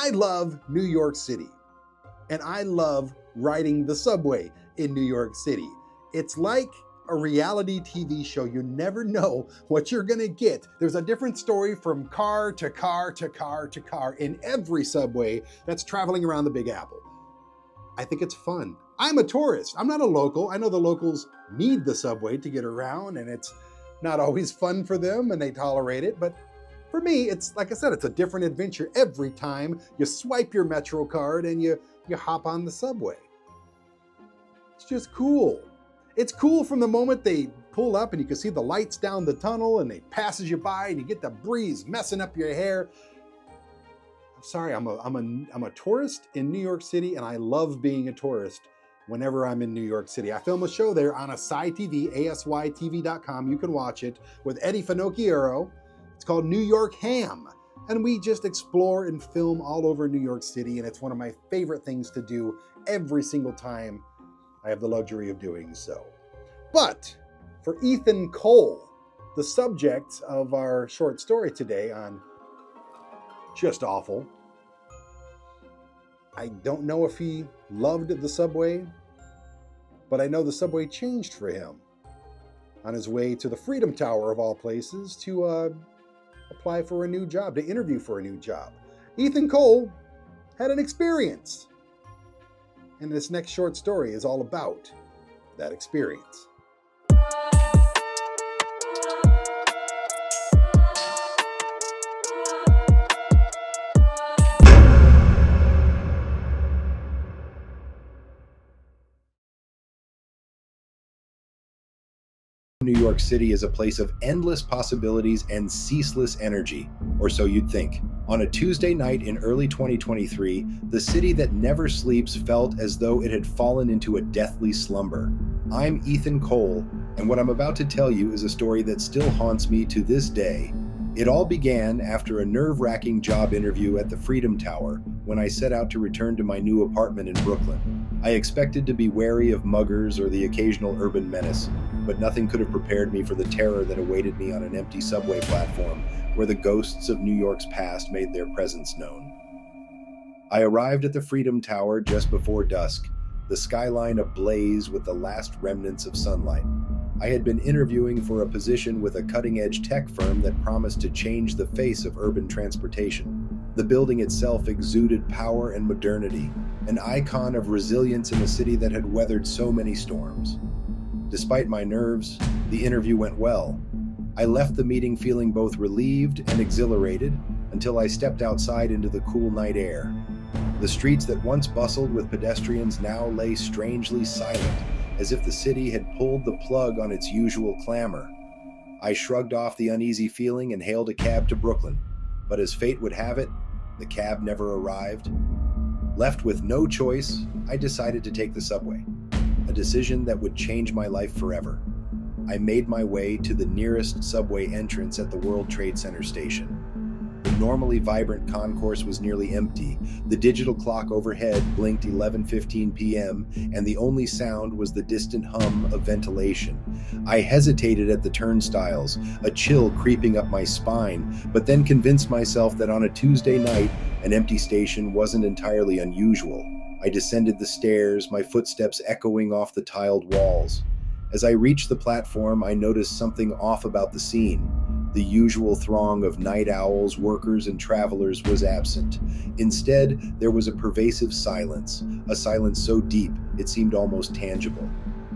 I love New York City, and I love riding the subway in New York City. It's like a reality TV show. You never know what you're gonna get. There's a different story from car to car to car to car in every subway that's traveling around the Big Apple. I think it's fun. I'm a tourist. I'm not a local. I know the locals need the subway to get around, and it's not always fun for them, and they tolerate it. But for me, it's like I said, it's a different adventure every time you swipe your Metro card and you hop on the subway. It's just cool. It's cool from the moment they pull up and you can see the lights down the tunnel and they passes you by and you get the breeze messing up your hair. I'm sorry, I'm a tourist in New York City, and I love being a tourist whenever I'm in New York City. I film a show there on Asy TV, asytv.com. You can watch it with Eddie Finocchiaro. It's called New York Ham. And we just explore and film all over New York City, and it's one of my favorite things to do every single time I have the luxury of doing so. But for Ethan Cole, the subject of our short story today on Just Awful, I don't know if he loved the subway, but I know the subway changed for him on his way to the Freedom Tower, of all places, to apply for a new job, to interview for a new job. Ethan Cole had an experience, and this next short story is all about that experience. New York City is a place of endless possibilities and ceaseless energy, or so you'd think. On a Tuesday night in early 2023, the city that never sleeps felt as though it had fallen into a deathly slumber. I'm Ethan Cole, and what I'm about to tell you is a story that still haunts me to this day. It all began after a nerve-wracking job interview at the Freedom Tower when I set out to return to my new apartment in Brooklyn. I expected to be wary of muggers or the occasional urban menace, but nothing could have prepared me for the terror that awaited me on an empty subway platform where the ghosts of New York's past made their presence known. I arrived at the Freedom Tower just before dusk, the skyline ablaze with the last remnants of sunlight. I had been interviewing for a position with a cutting-edge tech firm that promised to change the face of urban transportation. The building itself exuded power and modernity, an icon of resilience in a city that had weathered so many storms. Despite my nerves, the interview went well. I left the meeting feeling both relieved and exhilarated until I stepped outside into the cool night air. The streets that once bustled with pedestrians now lay strangely silent, as if the city had pulled the plug on its usual clamor. I shrugged off the uneasy feeling and hailed a cab to Brooklyn, but as fate would have it, the cab never arrived. Left with no choice, I decided to take the subway, a decision that would change my life forever. I made my way to the nearest subway entrance at the World Trade Center station. The normally vibrant concourse was nearly empty. The digital clock overhead blinked 11:15 p.m., and the only sound was the distant hum of ventilation. I hesitated at the turnstiles, a chill creeping up my spine, but then convinced myself that on a Tuesday night, an empty station wasn't entirely unusual. I descended the stairs, my footsteps echoing off the tiled walls. As I reached the platform, I noticed something off about the scene. The usual throng of night owls, workers, and travelers was absent. Instead, there was a pervasive silence, a silence so deep it seemed almost tangible.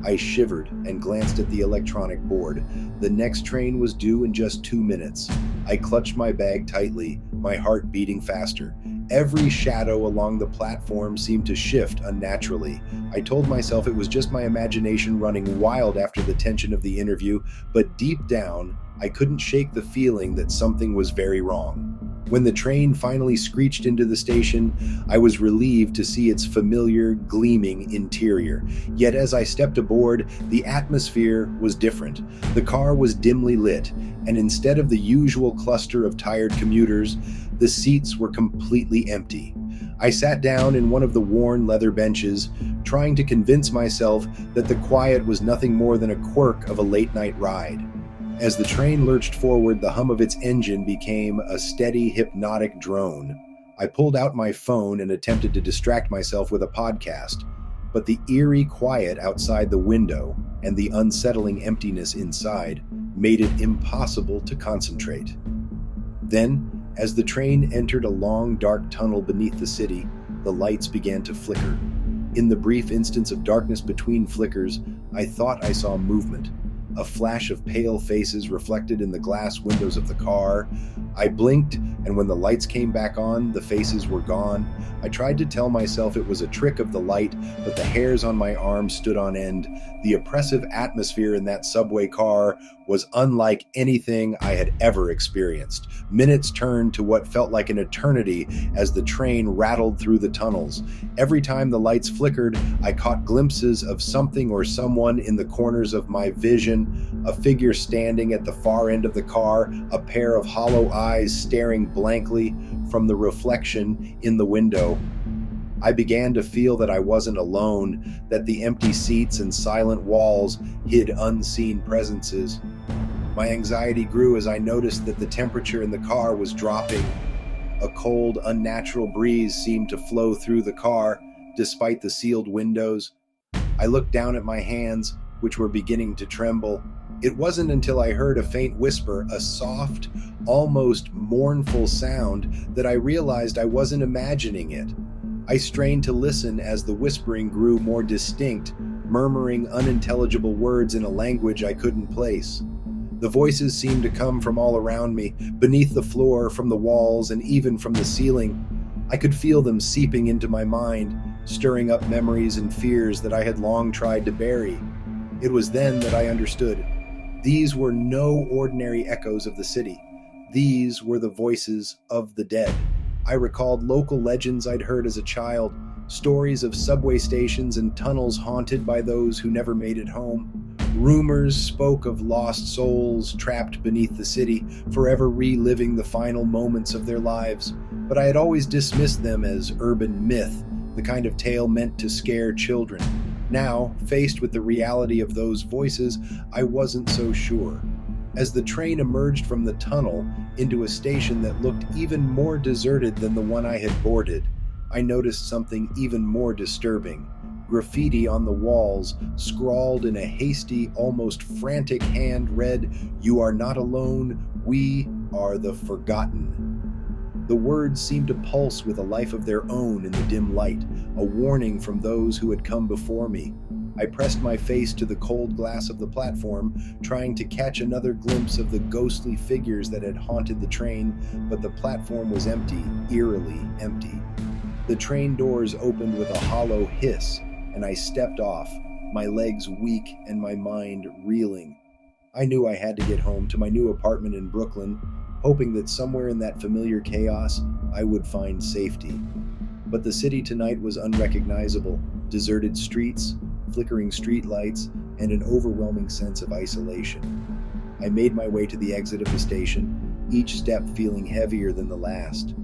I shivered and glanced at the electronic board. The next train was due in just 2 minutes. I clutched my bag tightly, my heart beating faster. Every shadow along the platform seemed to shift unnaturally. I told myself it was just my imagination running wild after the tension of the interview, but deep down, I couldn't shake the feeling that something was very wrong. When the train finally screeched into the station, I was relieved to see its familiar, gleaming interior. Yet as I stepped aboard, the atmosphere was different. The car was dimly lit, and instead of the usual cluster of tired commuters, the seats were completely empty. I sat down in one of the worn leather benches, trying to convince myself that the quiet was nothing more than a quirk of a late-night ride. As the train lurched forward, the hum of its engine became a steady, hypnotic drone. I pulled out my phone and attempted to distract myself with a podcast, but the eerie quiet outside the window and the unsettling emptiness inside made it impossible to concentrate. Then, as the train entered a long, dark tunnel beneath the city, the lights began to flicker. In the brief instance of darkness between flickers, I thought I saw movement, a flash of pale faces reflected in the glass windows of the car. I blinked, and when the lights came back on, the faces were gone. I tried to tell myself it was a trick of the light, but the hairs on my arms stood on end. The oppressive atmosphere in that subway car was unlike anything I had ever experienced. Minutes turned to what felt like an eternity as the train rattled through the tunnels. Every time the lights flickered, I caught glimpses of something or someone in the corners of my vision, a figure standing at the far end of the car, a pair of hollow eyes staring blankly from the reflection in the window. I began to feel that I wasn't alone, that the empty seats and silent walls hid unseen presences. My anxiety grew as I noticed that the temperature in the car was dropping. A cold, unnatural breeze seemed to flow through the car, despite the sealed windows. I looked down at my hands, which were beginning to tremble. It wasn't until I heard a faint whisper, a soft, almost mournful sound, that I realized I wasn't imagining it. I strained to listen as the whispering grew more distinct, murmuring unintelligible words in a language I couldn't place. The voices seemed to come from all around me, beneath the floor, from the walls, and even from the ceiling. I could feel them seeping into my mind, stirring up memories and fears that I had long tried to bury. It was then that I understood. These were no ordinary echoes of the city. These were the voices of the dead. I recalled local legends I'd heard as a child, stories of subway stations and tunnels haunted by those who never made it home. Rumors spoke of lost souls trapped beneath the city, forever reliving the final moments of their lives. But I had always dismissed them as urban myth, the kind of tale meant to scare children. Now, faced with the reality of those voices, I wasn't so sure. As the train emerged from the tunnel into a station that looked even more deserted than the one I had boarded, I noticed something even more disturbing. Graffiti on the walls, scrawled in a hasty, almost frantic hand, read, "You are not alone, we are the forgotten." The words seemed to pulse with a life of their own in the dim light, a warning from those who had come before me. I pressed my face to the cold glass of the platform, trying to catch another glimpse of the ghostly figures that had haunted the train, but the platform was empty, eerily empty. The train doors opened with a hollow hiss, and I stepped off, my legs weak and my mind reeling. I knew I had to get home to my new apartment in Brooklyn, hoping that somewhere in that familiar chaos I would find safety. But the city tonight was unrecognizable. Deserted streets, flickering streetlights, and an overwhelming sense of isolation. I made my way to the exit of the station, each step feeling heavier than the last.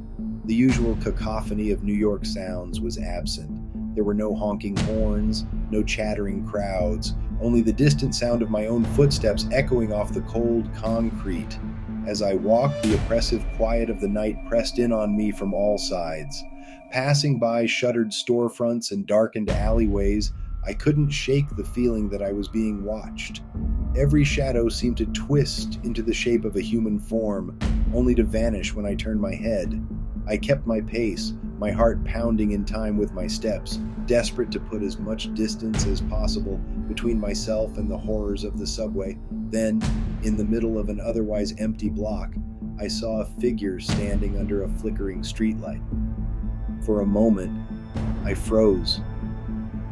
The usual cacophony of New York sounds was absent. There were no honking horns, no chattering crowds, only the distant sound of my own footsteps echoing off the cold concrete. As I walked, the oppressive quiet of the night pressed in on me from all sides. Passing by shuttered storefronts and darkened alleyways, I couldn't shake the feeling that I was being watched. Every shadow seemed to twist into the shape of a human form, only to vanish when I turned my head. I kept my pace, my heart pounding in time with my steps, desperate to put as much distance as possible between myself and the horrors of the subway. Then, in the middle of an otherwise empty block, I saw a figure standing under a flickering streetlight. For a moment, I froze.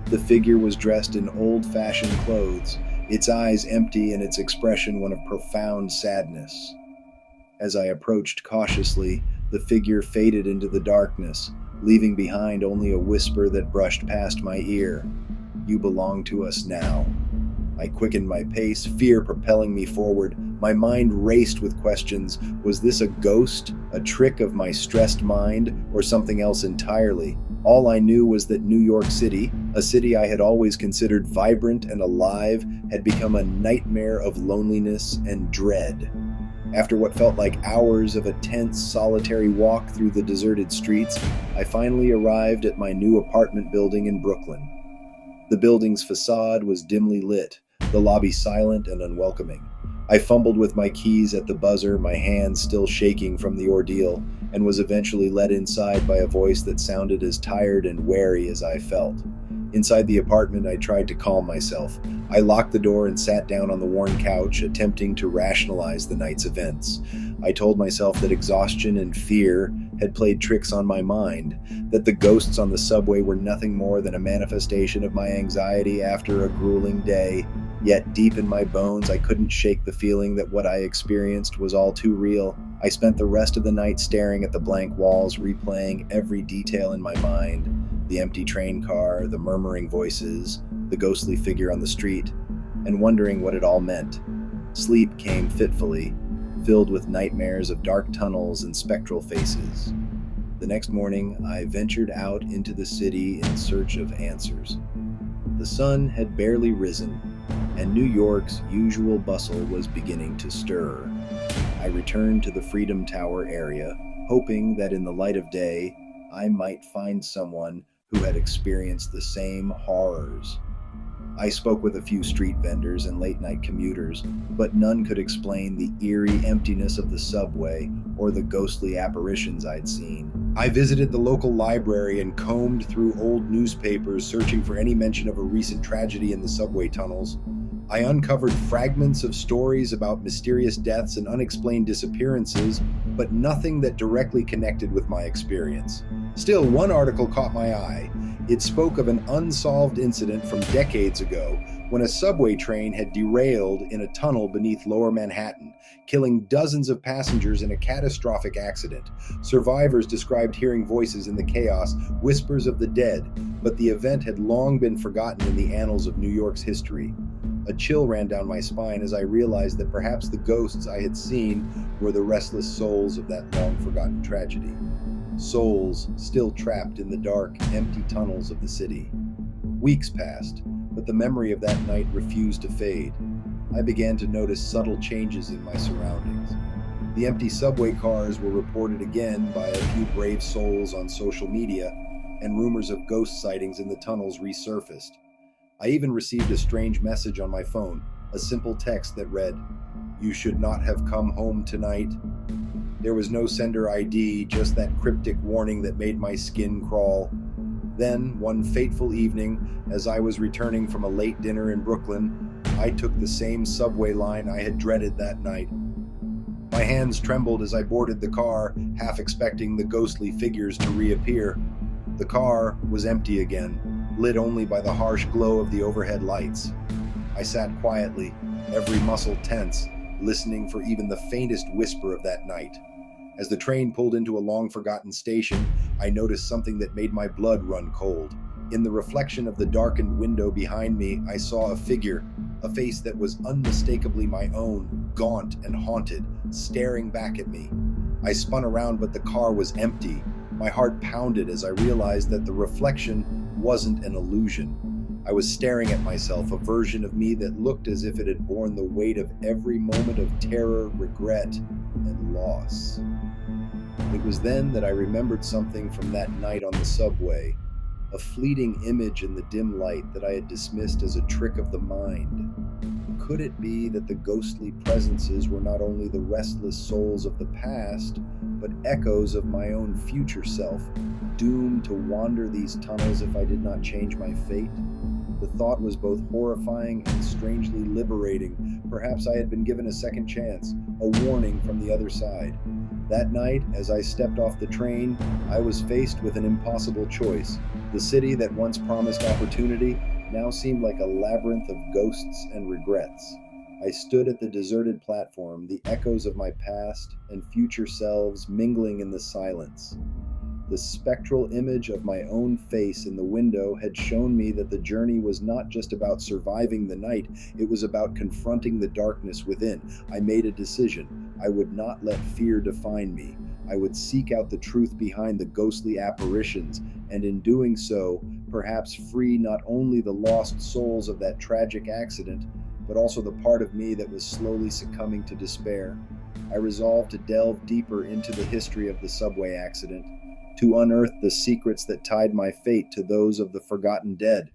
The figure was dressed in old-fashioned clothes, its eyes empty and its expression one of profound sadness. As I approached cautiously, the figure faded into the darkness, leaving behind only a whisper that brushed past my ear. "You belong to us now." I quickened my pace, fear propelling me forward. My mind raced with questions. Was this a ghost, a trick of my stressed mind, or something else entirely? All I knew was that New York City, a city I had always considered vibrant and alive, had become a nightmare of loneliness and dread. After what felt like hours of a tense, solitary walk through the deserted streets, I finally arrived at my new apartment building in Brooklyn. The building's facade was dimly lit, the lobby silent and unwelcoming. I fumbled with my keys at the buzzer, my hands still shaking from the ordeal, and was eventually led inside by a voice that sounded as tired and wary as I felt. Inside the apartment, I tried to calm myself. I locked the door and sat down on the worn couch, attempting to rationalize the night's events. I told myself that exhaustion and fear had played tricks on my mind, that the ghosts on the subway were nothing more than a manifestation of my anxiety after a grueling day. Yet deep in my bones, I couldn't shake the feeling that what I experienced was all too real. I spent the rest of the night staring at the blank walls, replaying every detail in my mind. The empty train car, the murmuring voices, the ghostly figure on the street, and wondering what it all meant. Sleep came fitfully, filled with nightmares of dark tunnels and spectral faces. The next morning, I ventured out into the city in search of answers. The sun had barely risen, and New York's usual bustle was beginning to stir. I returned to the Freedom Tower area, hoping that in the light of day, I might find someone who had experienced the same horrors. I spoke with a few street vendors and late-night commuters, but none could explain the eerie emptiness of the subway or the ghostly apparitions I'd seen. I visited the local library and combed through old newspapers searching for any mention of a recent tragedy in the subway tunnels. I uncovered fragments of stories about mysterious deaths and unexplained disappearances, but nothing that directly connected with my experience. Still, one article caught my eye. It spoke of an unsolved incident from decades ago when a subway train had derailed in a tunnel beneath Lower Manhattan, killing dozens of passengers in a catastrophic accident. Survivors described hearing voices in the chaos, whispers of the dead, but the event had long been forgotten in the annals of New York's history. A chill ran down my spine as I realized that perhaps the ghosts I had seen were the restless souls of that long-forgotten tragedy. Souls still trapped in the dark, empty tunnels of the city. Weeks passed, but the memory of that night refused to fade. I began to notice subtle changes in my surroundings. The empty subway cars were reported again by a few brave souls on social media, and rumors of ghost sightings in the tunnels resurfaced. I even received a strange message on my phone, a simple text that read, "You should not have come home tonight." There was no sender ID, just that cryptic warning that made my skin crawl. Then, one fateful evening, as I was returning from a late dinner in Brooklyn, I took the same subway line I had dreaded that night. My hands trembled as I boarded the car, half expecting the ghostly figures to reappear. The car was empty again, lit only by the harsh glow of the overhead lights. I sat quietly, every muscle tense, listening for even the faintest whisper of that night. As the train pulled into a long-forgotten station, I noticed something that made my blood run cold. In the reflection of the darkened window behind me, I saw a figure, a face that was unmistakably my own, gaunt and haunted, staring back at me. I spun around, but the car was empty. My heart pounded as I realized that the reflection wasn't an illusion. I was staring at myself, a version of me that looked as if it had borne the weight of every moment of terror, regret, and loss. It was then that I remembered something from that night on the subway, a fleeting image in the dim light that I had dismissed as a trick of the mind. Could it be that the ghostly presences were not only the restless souls of the past, but echoes of my own future self, doomed to wander these tunnels if I did not change my fate? The thought was both horrifying and strangely liberating. Perhaps I had been given a second chance, a warning from the other side. That night, as I stepped off the train, I was faced with an impossible choice. The city that once promised opportunity now seemed like a labyrinth of ghosts and regrets. I stood at the deserted platform, the echoes of my past and future selves mingling in the silence. The spectral image of my own face in the window had shown me that the journey was not just about surviving the night, it was about confronting the darkness within. I made a decision. I would not let fear define me. I would seek out the truth behind the ghostly apparitions, and in doing so, perhaps free not only the lost souls of that tragic accident, but also the part of me that was slowly succumbing to despair. I resolved to delve deeper into the history of the subway accident, to unearth the secrets that tied my fate to those of the forgotten dead.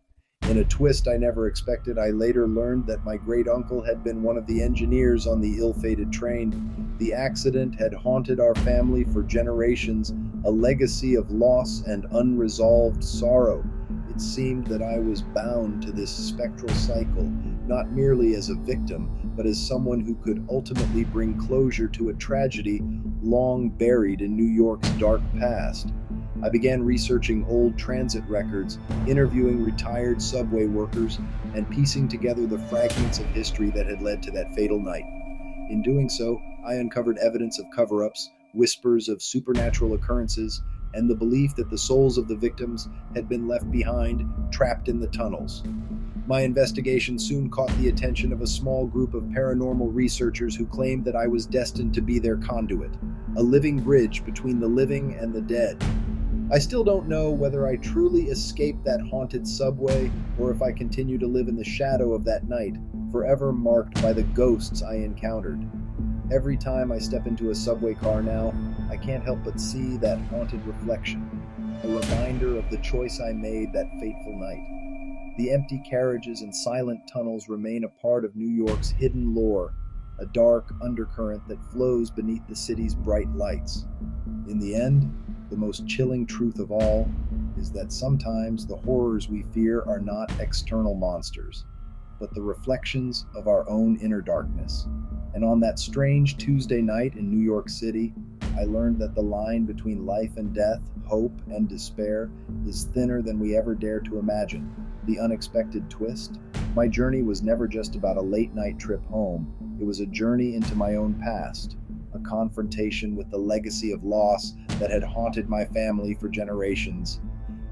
In a twist I never expected, I later learned that my great-uncle had been one of the engineers on the ill-fated train. The accident had haunted our family for generations, a legacy of loss and unresolved sorrow. It seemed that I was bound to this spectral cycle, not merely as a victim, but as someone who could ultimately bring closure to a tragedy long buried in New York's dark past. I began researching old transit records, interviewing retired subway workers, and piecing together the fragments of history that had led to that fatal night. In doing so, I uncovered evidence of cover-ups, whispers of supernatural occurrences, and the belief that the souls of the victims had been left behind, trapped in the tunnels. My investigation soon caught the attention of a small group of paranormal researchers who claimed that I was destined to be their conduit, a living bridge between the living and the dead. I still don't know whether I truly escaped that haunted subway or if I continue to live in the shadow of that night, forever marked by the ghosts I encountered. Every time I step into a subway car now, I can't help but see that haunted reflection, a reminder of the choice I made that fateful night. The empty carriages and silent tunnels remain a part of New York's hidden lore, a dark undercurrent that flows beneath the city's bright lights. In the end, the most chilling truth of all is that sometimes the horrors we fear are not external monsters, but the reflections of our own inner darkness. And on that strange Tuesday night in New York City, I learned that the line between life and death, hope and despair, is thinner than we ever dared to imagine. The unexpected twist? My journey was never just about a late-night trip home. It was a journey into my own past, a confrontation with the legacy of loss that had haunted my family for generations.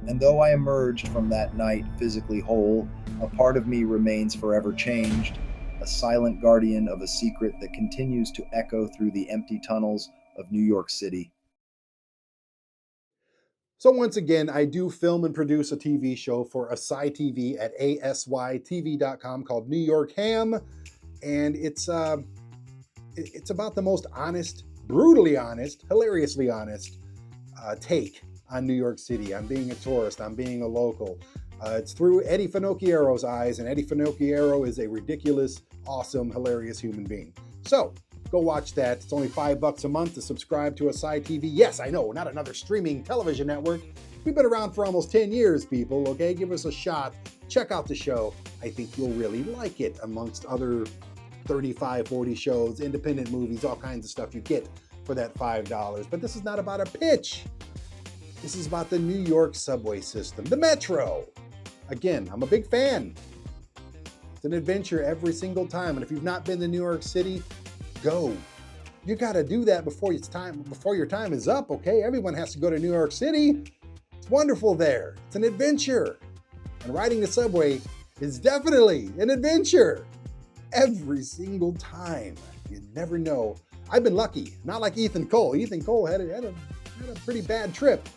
And though I emerged from that night physically whole, a part of me remains forever changed, a silent guardian of a secret that continues to echo through the empty tunnels of New York City. So once again, I do film and produce a TV show for Asai TV at asytv.com called New York Ham, and it's about the most honest, brutally honest, hilariously honest take on New York City. I'm being a tourist. I'm being a local. It's through Eddie Finocchiero's eyes, and Eddie Finocchiero is a ridiculous, awesome, hilarious human being. So go watch that. It's only $5 a month to subscribe to Asai TV. Yes, I know, not another streaming television network. We've been around for almost 10 years, people, okay? Give us a shot. Check out the show. I think you'll really like it, amongst other 35, 40 shows, independent movies, all kinds of stuff you get for that $5. But this is not about a pitch. This is about the New York subway system, the Metro. Again, I'm a big fan. It's an adventure every single time. And if you've not been to New York City, go. You got to do that before your time is up, okay? Everyone has to go to New York City. It's wonderful there. It's an adventure. And riding the subway is definitely an adventure. Every single time. You never know. I've been lucky. Not like Ethan Cole. Ethan Cole had a pretty bad trip.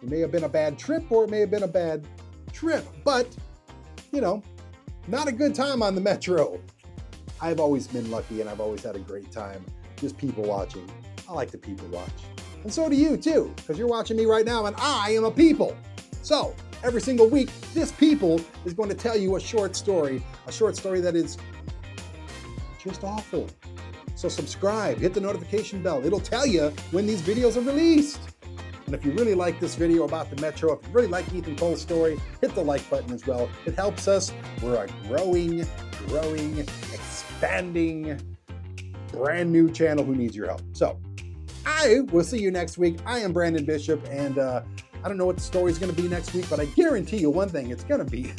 It may have been a bad trip or it may have been a bad trip. But, not a good time on the Metro. I've always been lucky and I've always had a great time just people watching. I like to people watch. And so do you too, because you're watching me right now and I am a people. So every single week, this people is going to tell you a short story that is just awful. So subscribe, hit the notification bell. It'll tell you when these videos are released. And if you really like this video about the Metro, if you really like Ethan Cole's story, hit the like button as well. It helps us. We're a growing, expanding, brand new channel who needs your help. So I will see you next week. I am Brandon Bishop, and I don't know what the story is going to be next week, but I guarantee you one thing, it's going to be